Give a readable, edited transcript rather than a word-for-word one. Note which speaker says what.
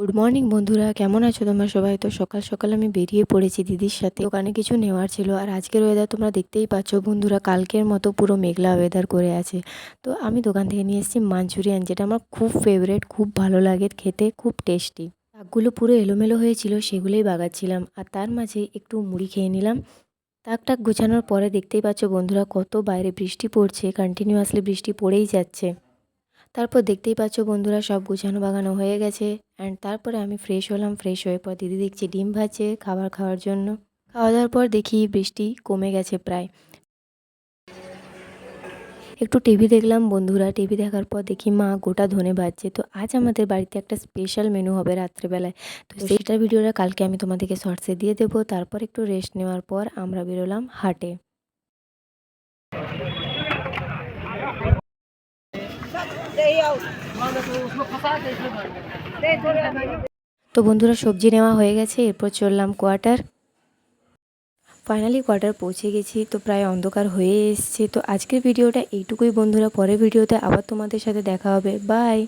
Speaker 1: Good morning বন্ধুরা, কেমন আছো তোমরা সবাই? তো সকাল সকাল আমি বেরিয়ে পড়েছি দিদির সাথে। দোকানে কিছু নেওয়ার ছিল। আর আজকের ওয়েদার তোমরা দেখতেই পাচ্ছ বন্ধুরা, কালকের মতো পুরো মেঘলা ওয়েদার করে আছে। তো আমি দোকান থেকে নিয়ে এসেছি মাঞ্চুরিয়ান, যেটা আমার খুব ফেভারেট, খুব ভালো লাগে খেতে, খুব টেস্টি। তাকগুলো পুরো এলোমেলো হয়েছিল, সেগুলোই বাগাচ্ছিলাম। আর তার মাঝে একটু মুড়ি খেয়ে নিলাম। তাক টাক গোছানোর পরে দেখতেই পাচ্ছ বন্ধুরা, কত বাইরে বৃষ্টি পড়ছে, কন্টিনিউয়াসলি বৃষ্টি পড়েই যাচ্ছে। তারপর দেখতেই পাচ্ছ বন্ধুরা, সব গুছানো বাগানো হয়ে গেছে। অ্যান্ড তারপরে আমি ফ্রেশ হলাম। ফ্রেশ হয়ে পর দিদি দেখছি ডিম ভাজছে খাবার খাওয়ার জন্য। খাওয়া দাওয়ার পর দেখি বৃষ্টি কমে গেছে প্রায়। একটু টিভি দেখলাম বন্ধুরা। টিভি দেখার পর দেখি মা গোটা ধনে ভাজছে। তো আজ আমাদের বাড়িতে একটা স্পেশাল মেনু হবে রাত্রেবেলায়। তো সেইটার ভিডিওটা কালকে আমি তোমাদেরকে শর্টসে দিয়ে দেবো। তারপর একটু রেস্ট নেওয়ার পর আমরা বেরোলাম হাটে। তো বন্ধুরা, সবজি নেওয়া হয়ে গেছে, এরপর চললাম কোয়ার্টার। ফাইনালি কোয়ার্টার পৌঁছে গেছি। তো প্রায় অন্ধকার হয়ে এসছে। তো আজকের ভিডিওটা এইটুকুই বন্ধুরা। পরের ভিডিওতে আবার তোমাদের সাথে দেখা হবে। বাই।